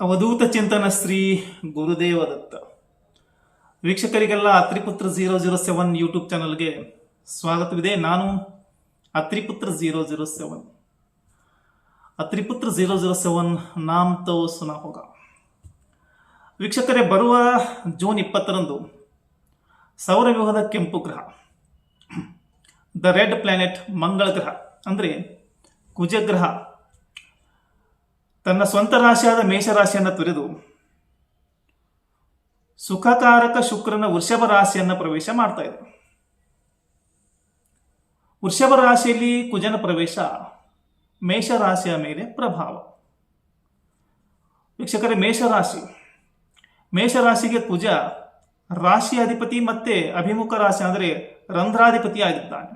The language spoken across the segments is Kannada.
ಅವಧೂತ ಚಿಂತನ ಶ್ರೀ ಗುರುದೇವ ದತ್ತ. ವೀಕ್ಷಕರಿಗೆಲ್ಲ ಅತ್ರಿಪುತ್ರ 007 ಯೂಟ್ಯೂಬ್ ಚಾನಲ್ಗೆ ಸ್ವಾಗತವಿದೆ. ನಾನು ಅತ್ರಿಪುತ್ರ 007. ಅತ್ರಿಪುತ್ರ 007 ನಾಮ್ ತೋ ಸುನಾ ಹೋಗ. ವೀಕ್ಷಕರೇ, ಬರುವ ಜೂನ್ 20ರಂದು ಸೌರವ್ಯೂಹದ ಕೆಂಪು ಗ್ರಹ, ದ ರೆಡ್ ಪ್ಲಾನೆಟ್, ಮಂಗಳ ಗ್ರಹ ಅಂದರೆ ಕುಜಗ್ರಹ, ತನ್ನ ಸ್ವಂತ ರಾಶಿಯಾದ ಮೇಷರಾಶಿಯನ್ನು ತೊರೆದು ಸುಖಕಾರಕ ಶುಕ್ರನ ವೃಷಭ ರಾಶಿಯನ್ನು ಪ್ರವೇಶ ಮಾಡ್ತಾ ಇದೆ. ವೃಷಭ ರಾಶಿಯಲ್ಲಿ ಕುಜನ ಪ್ರವೇಶ ಮೇಷರಾಶಿಯ ಮೇಲೆ ಪ್ರಭಾವ. ವೀಕ್ಷಕರೇ, ಮೇಷರಾಶಿಗೆ ಕುಜ ರಾಶಿ ಅಧಿಪತಿ ಮತ್ತೆ ಅಭಿಮುಖ ರಾಶಿ ಅಂದರೆ ರಂಧ್ರಾಧಿಪತಿ ಆಗಿದ್ದಾನೆ.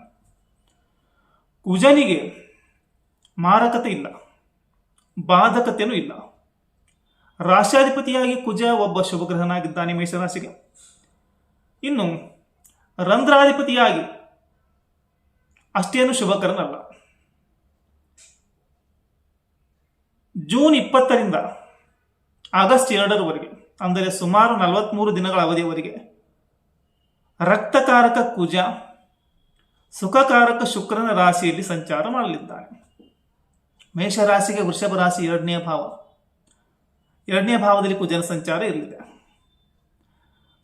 ಕುಜನಿಗೆ ಮಾರಕತೆ ಇಲ್ಲ, ಬಾಧಕತೆಯೂ ಇಲ್ಲ. ರಾಶ್ಯಾಧಿಪತಿಯಾಗಿ ಕುಜ ಒಬ್ಬ ಶುಭಗ್ರಹನಾಗಿದ್ದಾನೆ ಮೇಷರಾಶಿಗೆ. ಇನ್ನು ರಂಧ್ರಾಧಿಪತಿಯಾಗಿ ಅಷ್ಟೇನು ಶುಭಕರನಲ್ಲ. ಜೂನ್ 20ರಿಂದ ಆಗಸ್ಟ್ 2ರವರೆಗೆ, ಅಂದರೆ ಸುಮಾರು 43 ದಿನಗಳ ಅವಧಿಯವರೆಗೆ ರಕ್ತಕಾರಕ ಕುಜ ಸುಖಕಾರಕ ಶುಕ್ರನ ರಾಶಿಯಲ್ಲಿ ಸಂಚಾರ ಮಾಡಲಿದ್ದಾನೆ. ಮೇಷರಾಶಿಗೆ ವೃಷಭ ರಾಶಿ ಎರಡನೇ ಭಾವದಲ್ಲಿ ಕುಜನ ಸಂಚಾರ ಇರಲಿದೆ.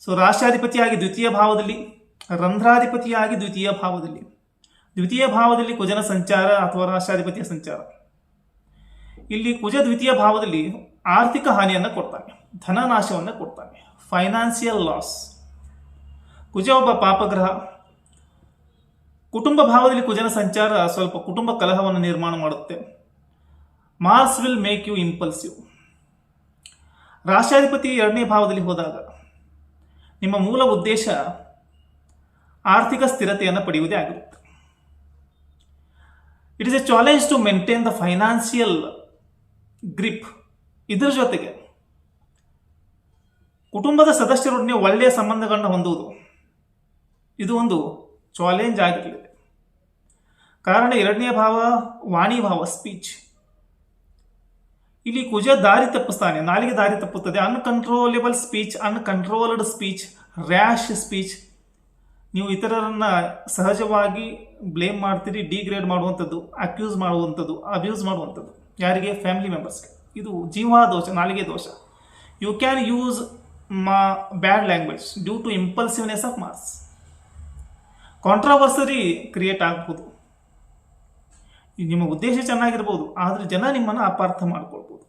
ಸೊ ರಾಶ್ಯಾಧಿಪತಿಯಾಗಿ ದ್ವಿತೀಯ ಭಾವದಲ್ಲಿ, ರಂಧ್ರಾಧಿಪತಿಯಾಗಿ ದ್ವಿತೀಯ ಭಾವದಲ್ಲಿ ಕುಜನ ಸಂಚಾರ ಅಥವಾ ರಾಶ್ಯಾಧಿಪತಿಯ ಸಂಚಾರ. ಇಲ್ಲಿ ಕುಜ ದ್ವಿತೀಯ ಭಾವದಲ್ಲಿ ಆರ್ಥಿಕ ಹಾನಿಯನ್ನು ಕೊಡ್ತಾನೆ, ಧನನಾಶವನ್ನು ಕೊಡ್ತಾನೆ, ಫೈನಾನ್ಸಿಯಲ್ ಲಾಸ್. ಕುಜ ಒಬ್ಬ ಪಾಪಗ್ರಹ. ಕುಟುಂಬ ಭಾವದಲ್ಲಿ ಕುಜನ ಸಂಚಾರ ಸ್ವಲ್ಪ ಕುಟುಂಬ ಕಲಹವನ್ನು ನಿರ್ಮಾಣ ಮಾಡುತ್ತೆ. Mars will make you impulsive. ರಾಷ್ಟ್ರಾಧಿಪತಿ ಎರಡನೇ ಭಾವದಲ್ಲಿ ಹೋದಾಗ ನಿಮ್ಮ ಮೂಲ ಉದ್ದೇಶ ಆರ್ಥಿಕ ಸ್ಥಿರತೆಯನ್ನು ಪಡೆಯುವುದೇ ಆಗಿರುತ್ತೆ. It is a challenge to maintain the financial grip. ಇದರ ಜೊತೆಗೆ ಕುಟುಂಬದ ಸದಸ್ಯರೊಡನೆ ಒಳ್ಳೆಯ ಸಂಬಂಧಗಳನ್ನು ಹೊಂದುವುದು ಇದು ಒಂದು ಚಾಲೆಂಜ್ ಆಗಿರಲಿದೆ. ಕಾರಣ ಎರಡನೇ ಭಾವ ವಾಣಿ ಭಾವ, ಸ್ಪೀಚ್. ಇಲ್ಲಿ ಕುಜ ದಾರಿ ತಪ್ಪಿಸ್ತಾನೆ, ನಾಲಿಗೆ ದಾರಿ ತಪ್ಪುತ್ತದೆ. Uncontrollable speech, uncontrolled speech, rash speech. ನೀವು ಇತರರನ್ನ ಸಹಜವಾಗಿ ಬ್ಲೇಮ್ ಮಾಡ್ತೀರಿ, ಡಿಗ್ರೇಡ್ ಮಾಡುವಂಥದ್ದು, ಅಕ್ಯೂಸ್ ಮಾಡುವಂಥದ್ದು, ಅಬ್ಯೂಸ್ ಮಾಡುವಂಥದ್ದು. ಯಾರಿಗೆ? ಫ್ಯಾಮಿಲಿ ಮೆಂಬರ್ಸ್ಗೆ. ಇದು ಜೀವ ದೋಷ, ನಾಲಿಗೆ ದೋಷ. You can use bad language due to impulsiveness of Mars. Controversy create ಆಗ್ಬೋದು. ನಿಮ್ಮ ಉದ್ದೇಶ ಚೆನ್ನಾಗಿರ್ಬೋದು, ಆದರೆ ಜನ ನಿಮ್ಮನ್ನು ಅಪಾರ್ಥ ಮಾಡ್ಕೊಳ್ಬೋದು.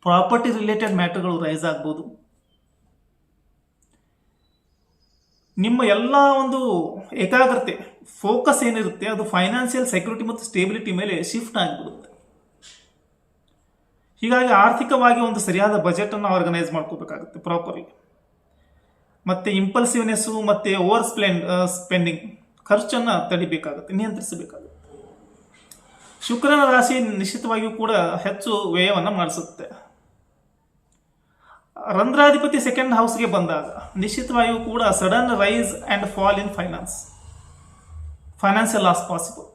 ಪ್ರಾಪರ್ಟಿ ರಿಲೇಟೆಡ್ ಮ್ಯಾಟರ್ಗಳು ರೈಸ್ ಆಗ್ಬೋದು. ನಿಮ್ಮ ಎಲ್ಲ ಒಂದು ಏಕಾಗ್ರತೆ, ಫೋಕಸ್ ಏನಿರುತ್ತೆ ಅದು ಫೈನಾನ್ಷಿಯಲ್ ಸೆಕ್ಯೂರಿಟಿ ಮತ್ತು ಸ್ಟೇಬಿಲಿಟಿ ಮೇಲೆ ಶಿಫ್ಟ್ ಆಗಿಬಿಡುತ್ತೆ. ಹೀಗಾಗಿ ಆರ್ಥಿಕವಾಗಿ ಒಂದು ಸರಿಯಾದ ಬಜೆಟನ್ನು ಆರ್ಗನೈಸ್ ಮಾಡ್ಕೋಬೇಕಾಗುತ್ತೆ ಪ್ರಾಪರ್ಲಿ. ಮತ್ತು ಇಂಪಲ್ಸಿವ್ನೆಸ್ಸು ಮತ್ತು ಓವರ್ ಸ್ಪೆಂಡಿಂಗ್, ಖರ್ಚನ್ನು ತಡಿಬೇಕಾಗುತ್ತೆ, ನಿಯಂತ್ರಿಸಬೇಕಾಗುತ್ತೆ. ಶುಕ್ರನ ರಾಶಿ ನಿಶ್ಚಿತವಾಗಿಯೂ ಕೂಡ ಹೆಚ್ಚು ವ್ಯಯವನ್ನು ಮಾಡಿಸುತ್ತೆ. ರಂಧ್ರಾಧಿಪತಿ ಸೆಕೆಂಡ್ ಹೌಸ್ಗೆ ಬಂದಾಗ ನಿಶ್ಚಿತವಾಗಿಯೂ ಕೂಡ sudden rise and fall in financial loss possible.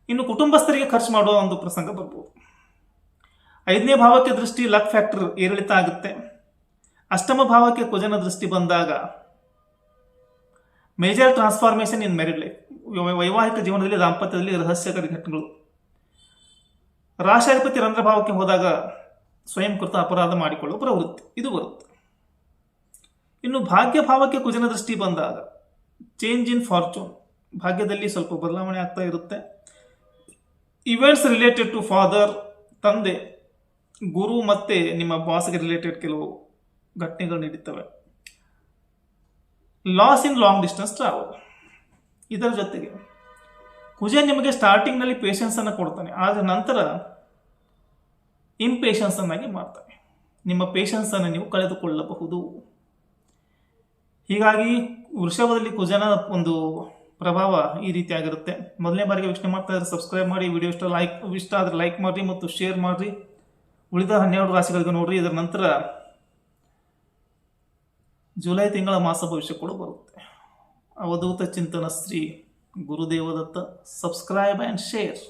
ಇನ್ನು ಕುಟುಂಬಸ್ಥರಿಗೆ ಖರ್ಚು ಮಾಡುವ ಒಂದು ಪ್ರಸಂಗ ಬರ್ಬೋದು. 5ನೇ ಭಾವಕ್ಕೆ ದೃಷ್ಟಿ, ಲಕ್ ಫ್ಯಾಕ್ಟರ್ ಏರಿಳಿತ ಆಗುತ್ತೆ. ಅಷ್ಟಮ ಭಾವಕ್ಕೆ ಕುಜನ ದೃಷ್ಟಿ ಬಂದಾಗ ಮೇಜರ್ ಟ್ರಾನ್ಸ್ಫಾರ್ಮೇಷನ್ ಇನ್ ಮ್ಯಾರಿಡ್ ಲೈಫ್, ವೈವಾಹಿಕ ಜೀವನದಲ್ಲಿ, ದಾಂಪತ್ಯದಲ್ಲಿ ರಹಸ್ಯಕರ ಘಟನೆಗಳು. ರಾಷ್ಟ್ರಾಧಿಪತಿ ರಂಧ್ರಭಾವಕ್ಕೆ ಹೋದಾಗ ಸ್ವಯಂಕೃತ ಅಪರಾಧ ಮಾಡಿಕೊಳ್ಳುವ ಪ್ರವೃತ್ತಿ ಇದು ಬರುತ್ತೆ. ಇನ್ನು ಭಾಗ್ಯ ಭಾವಕ್ಕೆ ಕುಜನ ದೃಷ್ಟಿ ಬಂದಾಗ ಚೇಂಜ್ ಇನ್ ಫಾರ್ಚೂನ್, ಭಾಗ್ಯದಲ್ಲಿ ಸ್ವಲ್ಪ ಬದಲಾವಣೆ ಆಗ್ತಾ ಇರುತ್ತೆ. ಇವೆಂಟ್ಸ್ ರಿಲೇಟೆಡ್ ಟು ಫಾದರ್, ತಂದೆ, ಗುರು ಮತ್ತು ನಿಮ್ಮ ಬಾಸ್ಗೆ ರಿಲೇಟೆಡ್ ಕೆಲವು ಘಟನೆಗಳು ನಡೀತವೆ. Loss in long distance travel. ಇದರ ಜೊತೆಗೆ ಕುಜ ನಿಮಗೆ ಸ್ಟಾರ್ಟಿಂಗ್ನಲ್ಲಿ ಪೇಷನ್ಸನ್ನು ಕೊಡ್ತಾನೆ, ಆದರೆ ನಂತರ ಇಂಪೇಷನ್ಸನ್ನಾಗಿ ಮಾಡ್ತಾನೆ. ನಿಮ್ಮ ಪೇಷನ್ಸನ್ನು ನೀವು ಕಳೆದುಕೊಳ್ಳಬಹುದು. ಹೀಗಾಗಿ ವೃಷಭದಲ್ಲಿ ಕುಜನ ಒಂದು ಪ್ರಭಾವ ಈ ರೀತಿಯಾಗಿರುತ್ತೆ. ಮೊದಲನೇ ಬಾರಿಗೆ ವೀಕ್ಷಣೆ ಮಾಡ್ತಾ ಇದ್ರೆ ಸಬ್ಸ್ಕ್ರೈಬ್ ಮಾಡಿ, ವಿಡಿಯೋ ಇಷ್ಟ ಆದರೆ ಲೈಕ್ ಮಾಡಿರಿ ಮತ್ತು ಶೇರ್ ಮಾಡಿರಿ. ಉಳಿದ 12 ರಾಶಿಗಳಿಗೆ ನೋಡ್ರಿ. ಇದರ ನಂತರ ಜುಲೈ ತಿಂಗಳ ಮಾಸ ಭವಿಷ್ಯ ಕೂಡ ಬರುತ್ತೆ. ಅವಧೂತ ಚಿಂತನ ಶ್ರೀ ಗುರುದೇವ ದತ್ತ. Subscribe and share.